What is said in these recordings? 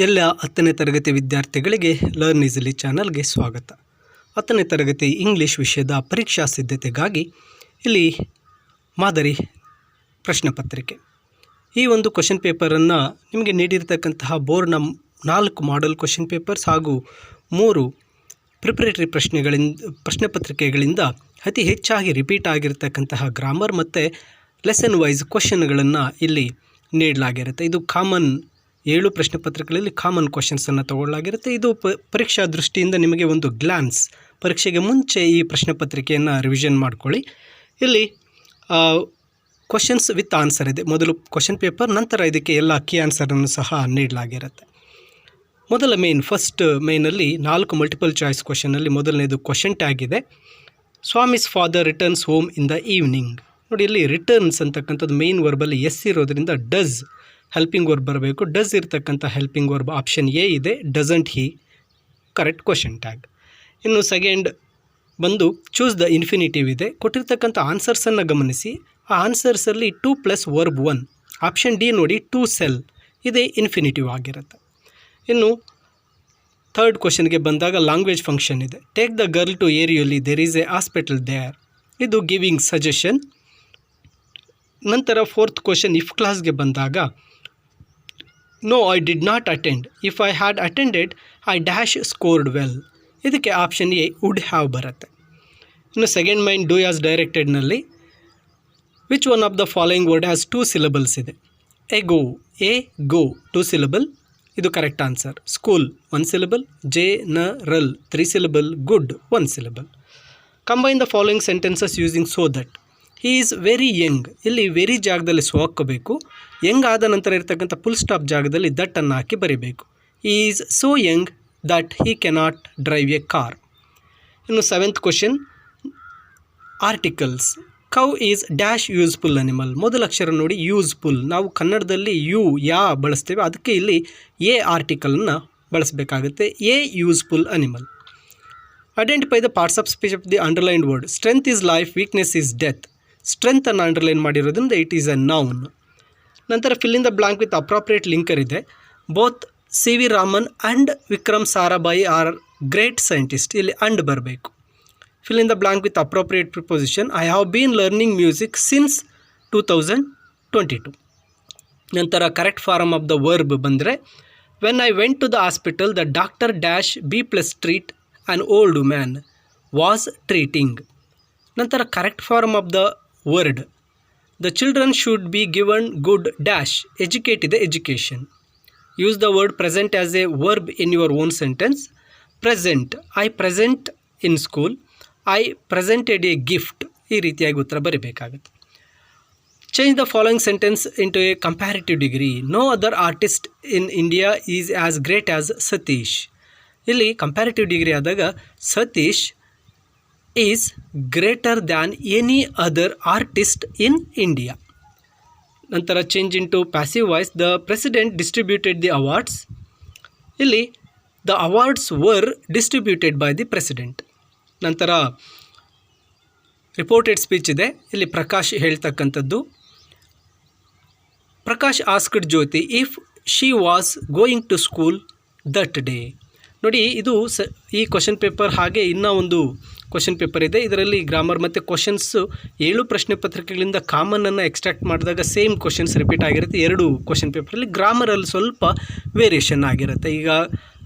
ಎಲ್ಲ 10ನೇ ತರಗತಿ ವಿದ್ಯಾರ್ಥಿಗಳಿಗೆ ಲರ್ನ್ ಈಸಿಲಿ ಚಾನಲ್ಗೆ ಸ್ವಾಗತ. 10ನೇ ತರಗತಿ ಇಂಗ್ಲೀಷ್ ವಿಷಯದ ಪರೀಕ್ಷಾ ಸಿದ್ಧತೆಗಾಗಿ ಇಲ್ಲಿ ಮಾದರಿ ಪ್ರಶ್ನೆ ಪತ್ರಿಕೆ. ಈ ಒಂದು ಕ್ವಶನ್ ಪೇಪರನ್ನು ನಿಮಗೆ ನೀಡಿರ್ತಕ್ಕಂತಹ ಬೋರ್ಡ್ನ 4 ಮಾಡೆಲ್ ಕ್ವಶನ್ ಪೇಪರ್ಸ್ ಹಾಗೂ 3 ಪ್ರಿಪರೇಟರಿ ಪ್ರಶ್ನೆ ಪತ್ರಿಕೆಗಳಿಂದ ಅತಿ ಹೆಚ್ಚಾಗಿ ರಿಪೀಟ್ ಆಗಿರ್ತಕ್ಕಂತಹ ಗ್ರಾಮರ್ ಮತ್ತು ಲೆಸನ್ ವೈಸ್ ಕ್ವಶನ್ಗಳನ್ನು ಇಲ್ಲಿ ನೀಡಲಾಗಿರುತ್ತೆ. ಇದು ಕಾಮನ್ 7 ಪ್ರಶ್ನೆ ಪತ್ರಿಕೆಗಳಲ್ಲಿ ಕಾಮನ್ ಕ್ವಶನ್ಸನ್ನು ತಗೊಳ್ಳಲಾಗಿರುತ್ತೆ. ಇದು ಪರೀಕ್ಷಾ ದೃಷ್ಟಿಯಿಂದ ನಿಮಗೆ ಒಂದು ಗ್ಲಾನ್ಸ್, ಪರೀಕ್ಷೆಗೆ ಮುಂಚೆ ಈ ಪ್ರಶ್ನೆ ಪತ್ರಿಕೆಯನ್ನು ರಿವಿಷನ್ ಮಾಡ್ಕೊಳ್ಳಿ. ಇಲ್ಲಿ ಕ್ವಶನ್ಸ್ ವಿತ್ ಆನ್ಸರ್ ಇದೆ. ಮೊದಲು ಕ್ವಶನ್ ಪೇಪರ್, ನಂತರ ಇದಕ್ಕೆ ಎಲ್ಲ ಕೀ ಆನ್ಸರನ್ನು ಸಹ ನೀಡಲಾಗಿರುತ್ತೆ. ಮೊದಲ ಫಸ್ಟ್ ಮೇಯ್ನಲ್ಲಿ 4 ಮಲ್ಟಿಪಲ್ ಚಾಯ್ಸ್ ಕ್ವಶನಲ್ಲಿ ಮೊದಲನೇದು ಕ್ವಶನ್ ಟ್ಯಾಗ್ ಇದೆ. Swamy's father returns home in the evening. ನೋಡಿ, ಇಲ್ಲಿ ರಿಟರ್ನ್ಸ್ ಅಂತಕ್ಕಂಥದ್ದು ಮೇಯ್ನ್ ವರ್ಬಲ್ಲಿ ಎಸ್ ಇರೋದ್ರಿಂದ ಡಸ್ ಹೆಲ್ಪಿಂಗ್ ವರ್ಬ್ ಬರಬೇಕು. ಡಸ್ ಇರ್ತಕ್ಕಂಥ ಹೆಲ್ಪಿಂಗ್ ವರ್ಬ್ ಆಪ್ಷನ್ ಎ ಇದೆ. Doesn't he correct question tag. ಇನ್ನು ಸೆಕೆಂಡ್ ಬಂದು ಚೂಸ್ ದ ಇನ್ಫಿನಿಟಿವ್ ಇದೆ. ಕೊಟ್ಟಿರ್ತಕ್ಕಂಥ ಆನ್ಸರ್ಸನ್ನು ಗಮನಿಸಿ. ಆ ಆನ್ಸರ್ಸಲ್ಲಿ 2 + ವರ್ಬ್ 1. ಆಪ್ಷನ್ ಡಿ ನೋಡಿ, ಟು ಸೆಲ್ ಇದೇ ಇನ್ಫಿನಿಟಿವ್ ಆಗಿರುತ್ತೆ. ಇನ್ನು ಥರ್ಡ್ ಕ್ವಶನ್ಗೆ ಬಂದಾಗ ಲ್ಯಾಂಗ್ವೇಜ್ ಫಂಕ್ಷನ್ ಇದೆ. ಟೇಕ್ ದ ಗರ್ಲ್ ಟು ಏರಿಯಲ್ಲಿ there is a hospital there. ಇದು ಗಿವಿಂಗ್ ಸಜೆಷನ್. ನಂತರ ಫೋರ್ತ್ ಕ್ವಶನ್ ಇಫ್ ಕ್ಲಾಸ್ಗೆ ಬಂದಾಗ no I did not attend, if I had attended I dash scored well. ಇದಕ್ಕೆ ಆಪ್ಷನ್ ಎ ವುಡ್ ಹ್ಯಾವ್ ಬರುತ್ತೆ. ಇನ್ನು second main do as ಡೈರೆಕ್ಟೆಡ್ನಲ್ಲಿ which one of the following word has 2 syllables ಇದೆ. A go 2 syllable, ಇದು correct answer. School 1 syllable, general 3 syllable, good 1 syllable. Combine the following sentences using so that. He is very young. ಇಲ್ಲಿ very ಜಾಗದಲ್ಲಿ so ಹಾಕಬೇಕು. Young ಆದ ನಂತರ ಇರ್ತಕ್ಕಂಥ full stop ಜಾಗದಲ್ಲಿ ದಟ್ಟನ್ನು ಹಾಕಿ ಬರೀಬೇಕು. He is so young that he cannot drive a car. ಇನ್ನು seventh question articles. Cow is dash useful animal. ಮೊದಲ ಅಕ್ಷರ ನೋಡಿ, ಯೂಸ್ಫುಲ್. ನಾವು ಕನ್ನಡದಲ್ಲಿ ಯಾ ಬಳಸ್ತೇವೆ, ಅದಕ್ಕೆ ಇಲ್ಲಿ ಎ ಆರ್ಟಿಕಲನ್ನು ಬಳಸಬೇಕಾಗುತ್ತೆ. A useful animal. Identify the parts of speech of the underlined word. Strength is life, weakness is death. ಸ್ಟ್ರೆಂತನ್ನು ಅಂಡರ್ಲೈನ್ ಮಾಡಿರೋದ್ರಿಂದ ಇಟ್ ಈಸ್ ಅ ನೌನ್. ನಂತರ fill in the blank with appropriate linker ಇದೆ. Both C V Raman and Vikram Sarabhai are great scientist. ಇಲ್ಲಿ and ಬರಬೇಕು. Fill in the blank with appropriate preposition. I have been learning music since 2022. ನಂತರ correct form of the verb ಬಂದರೆ when I went to the hospital the doctor dash B plus treat an old man was treating. ನಂತರ correct form of the word the children should be given good dash educate ಇದೆ education. Use the word present as a verb in your own sentence. Present, I present in school, I presented a gift. ಈ ರೀತಿಯಾಗಿ ಉತ್ತರ ಬರೀಬೇಕಾಗುತ್ತೆ. Change the following sentence into a comparative degree. No other artist in India is as great as Satish. ಇಲ್ಲಿ comparative degree ಆದಾಗ Satish is greater than any other artist in India. ನಂತರ change into passive voice. The president distributed the awards. ಇಲ್ಲಿ the awards were distributed by the president. ನಂತರ reported speech ಇದೆ. ಇಲ್ಲಿ ಪ್ರಕಾಶ್ ಹೇಳ್ತಕ್ಕಂಥದ್ದು. Prakash asked Jyoti if she was going to school that day. ನೋಡಿ, ಇದು ಈ question paper ಹಾಗೆ ಇನ್ನೂ ಒಂದು ಕ್ವಶನ್ ಪೇಪರ್ ಇದೆ. ಇದರಲ್ಲಿ ಗ್ರಾಮರ್ ಮತ್ತು ಕ್ವಶನ್ಸು 7 ಪ್ರಶ್ನೆ ಪತ್ರಿಕೆಗಳಿಂದ ಕಾಮನನ್ನು ಎಕ್ಸ್ಟ್ರಾಕ್ಟ್ ಮಾಡಿದಾಗ ಸೇಮ್ ಕ್ವಶನ್ಸ್ ರಿಪೀಟ್ ಆಗಿರುತ್ತೆ. 2 ಕ್ವಶನ್ ಪೇಪರಲ್ಲಿ ಗ್ರಾಮರಲ್ಲಿ ಸ್ವಲ್ಪ ವೇರಿಯೇಷನ್ ಆಗಿರುತ್ತೆ. ಈಗ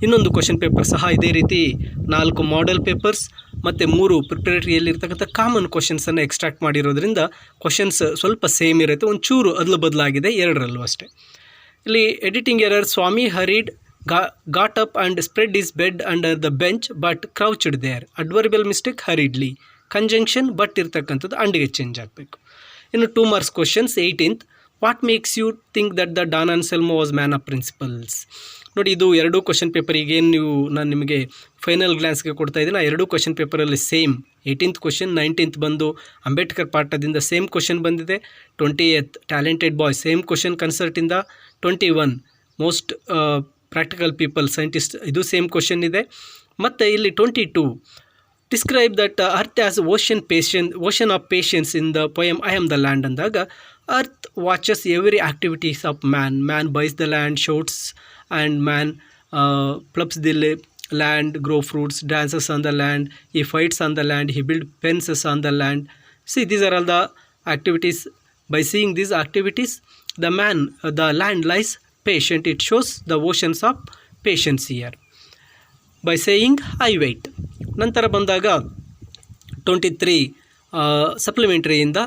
ಇನ್ನೊಂದು ಕ್ವಶನ್ ಪೇಪರ್ ಸಹ ಇದೇ ರೀತಿ 4 ಮಾಡೆಲ್ ಪೇಪರ್ಸ್ ಮತ್ತು 3 ಪ್ರಿಪರೇಟರಿಯಲ್ಲಿರ್ತಕ್ಕಂಥ ಕಾಮನ್ ಕ್ವಶನ್ಸನ್ನು ಎಕ್ಸ್ಟ್ರಾಕ್ಟ್ ಮಾಡಿರೋದ್ರಿಂದ ಕ್ವಶನ್ಸ್ ಸ್ವಲ್ಪ ಸೇಮ್ ಇರುತ್ತೆ. ಒಂಚೂರು ಅದಲು ಬದಲಾಗಿದೆ 2ರಲ್ಲೂ ಅಷ್ಟೇ. ಇಲ್ಲಿ editing error. Swami hurried got up and spread his bed under the bench but crouched there. Adverbial mistake hurriedly. Conjunction but ಇರ್ತಕ್ಕಂಥದ್ದು ಅಂಡಿಗೆ ಚೇಂಜ್ ಆಗಬೇಕು. ಇನ್ನು 2 marks questions. 18th what makes you think that the Don Anselmo was man of principles. ನೋಡಿ, ಇದು 2 question paper. ಈಗೇನು ನಾನು ನಿಮಗೆ final ಗ್ಲಾನ್ಸ್ಗೆ ಕೊಡ್ತಾ ಇದ್ದೀನಿ, ಆ 2 ಕ್ವಶನ್ ಪೇಪರಲ್ಲಿ ಸೇಮ್. 18th ಕ್ವಶನ್, 19th ಬಂದು ಅಂಬೇಡ್ಕರ್ ಪಾಠದಿಂದ ಸೇಮ್ ಕ್ವಶನ್ ಬಂದಿದೆ. 20th talented boy same question ಕನ್ಸರ್ಟಿಂದ. 21 ಮೋಸ್ಟ್ ಪ್ರಾಕ್ಟಿಕಲ್ ಪೀಪಲ್ ಸೈಂಟಿಸ್ಟ್, ಇದು ಸೇಮ್ ಕ್ವಶನ್ ಇದೆ. ಮತ್ತು ಇಲ್ಲಿ 22 describe that earth as ocean of patience in the poem I am the land ಅಂದಾಗ Earth watches every activities of man. Man buys the land, shouts and man plucks the land, grow fruits, dances on the land, he fights on the land, he builds fences on the land. See, these are all the activities. By seeing these activities, the land lies patient. It shows the oceans of patience here. By saying I wait. ನಂತರ ಬಂದಾಗ 23 ಸಪ್ಲಿಮೆಂಟ್ರಿಯಿಂದ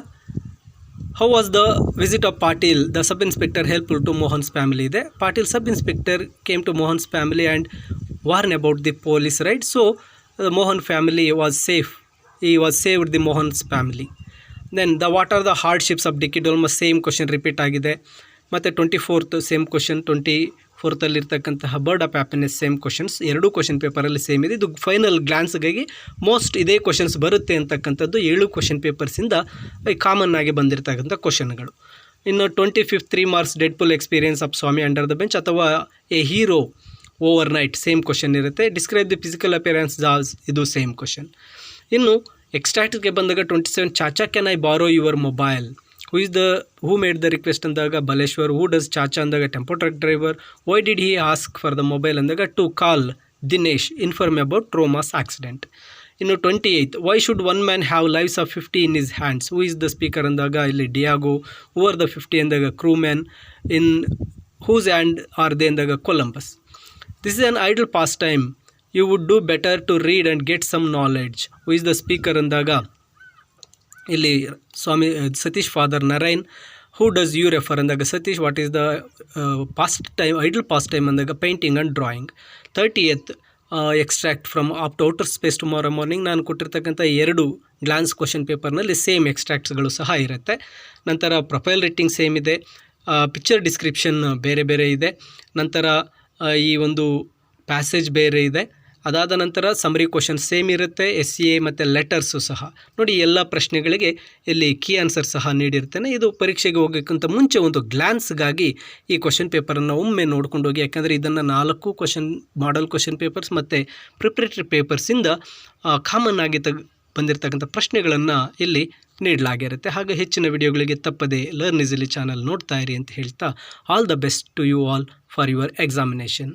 how was the visit of Patil the sub inspector helpful to Mohan's family ಇದೆ. Patil sub inspector came to Mohan's family and warn about the police raid. So Mohan family was safe. He was saved the Mohan's family. Then what are the hardships of Dicky Dolmas? Same question repeat ಆಗಿದೆ. ಮತ್ತು 24th same question, 24th bird of happiness same questions. ಎರಡೂ question ಪೇಪರಲ್ಲಿ same ಇದೆ. ಇದು final ಗ್ಲಾನ್ಸ್ಗಾಗಿ most ಇದೇ questions ಬರುತ್ತೆ ಅಂತಕ್ಕಂಥದ್ದು 7 question ಪೇಪರ್ಸಿಂದ common ಆಗಿ ಬಂದಿರತಕ್ಕಂಥ ಕ್ವಶನ್ಗಳು. ಇನ್ನು 25th 3 marks dreadful experience of Swami under the bench ಅಥವಾ a hero overnight same question ಇರುತ್ತೆ. ಡಿಸ್ಕ್ರೈಬ್ ದಿ ಫಿಸಿಕಲ್ ಅಪಿಯರೆನ್ಸ್ ಜಾಸ್, ಇದು ಸೇಮ್ ಕ್ವಶನ್. ಇನ್ನು ಎಕ್ಸ್ಟ್ರಾಕ್ಟ್ಗೆ ಬಂದಾಗ 27 chacha can I borrow your mobile, who made the request ಅಂದಾಗ ಬಲೇಶ್ವರ್, ಹೂ ಡಸ್ ಚಾಚಾ ಅಂದಾಗ tempo truck driver, why did he ask for the mobile ಅಂದಾಗ to call Dinesh, inform about ಟ್ರೋಮಾಸ್ accident. ಇನ್ನು 28 why should one man have lives of 50 in his hands, who is the speaker ಅಂದಾಗ ಇಲ್ಲಿ Diego, who are the 50 ಅಂದಾಗ crew man, in whose hand are they ಅಂದಾಗ Columbus. This is an idle pastime, you would do better to read and get some knowledge, who is the speaker ಅಂದಾಗ ಇಲ್ಲಿ Swami Satish father Narayan, who does you refer ಅಂದಾಗ Satish, what is the past time idle past time ಅಂದಾಗ painting and drawing. 30th extract from of to outer space tomorrow morning. ನಾನು ಕೊಟ್ಟಿರ್ತಕ್ಕಂಥ 2 glance question ಪೇಪರ್ನಲ್ಲಿ same ಎಕ್ಸ್ಟ್ರಾಕ್ಟ್ಸ್ಗಳು ಸಹ ಇರುತ್ತೆ. ನಂತರ ಪ್ರೊಫೈಲ್ ರೇಟಿಂಗ್ ಸೇಮ್ ಇದೆ, ಪಿಕ್ಚರ್ ಡಿಸ್ಕ್ರಿಪ್ಷನ್ ಬೇರೆ ಬೇರೆ ಇದೆ, ನಂತರ ಈ ಒಂದು ಪ್ಯಾಸೇಜ್ ಬೇರೆ ಇದೆ. ಅದಾದ ನಂತರ ಸಮರಿ ಕ್ವಶನ್ ಸೇಮ್ ಇರುತ್ತೆ, SCA ಮತ್ತು ಲೆಟರ್ಸು ಸಹ. ನೋಡಿ, ಎಲ್ಲ ಪ್ರಶ್ನೆಗಳಿಗೆ ಇಲ್ಲಿ ಕೀ ಆನ್ಸರ್ ಸಹ ನೀಡಿರ್ತೇನೆ. ಇದು ಪರೀಕ್ಷೆಗೆ ಹೋಗೋಕ್ಕಿಂತ ಮುಂಚೆ ಒಂದು ಗ್ಲಾನ್ಸ್ಗಾಗಿ ಈ ಕ್ವಶನ್ ಪೇಪರನ್ನು ಒಮ್ಮೆ ನೋಡ್ಕೊಂಡು ಹೋಗಿ. ಯಾಕಂದರೆ ಇದನ್ನು 4 ಕ್ವಶನ್ ಮಾಡಲ್ ಕ್ವಶನ್ ಪೇಪರ್ಸ್ ಮತ್ತು ಪ್ರಿಪ್ರೇಟರಿ ಪೇಪರ್ಸಿಂದ ಕಾಮನ್ ಆಗಿ ಬಂದಿರತಕ್ಕಂಥ ಪ್ರಶ್ನೆಗಳನ್ನು ಇಲ್ಲಿ ನೀಡಲಾಗಿರುತ್ತೆ. ಹಾಗೆ ಹೆಚ್ಚಿನ ವಿಡಿಯೋಗಳಿಗೆ ತಪ್ಪದೆ ಲರ್ನ್ ಈಸಿಲಿ ಚಾನಲ್ ನೋಡ್ತಾ ಇರಿ ಅಂತ ಹೇಳ್ತಾ, all the best to you all for your examination.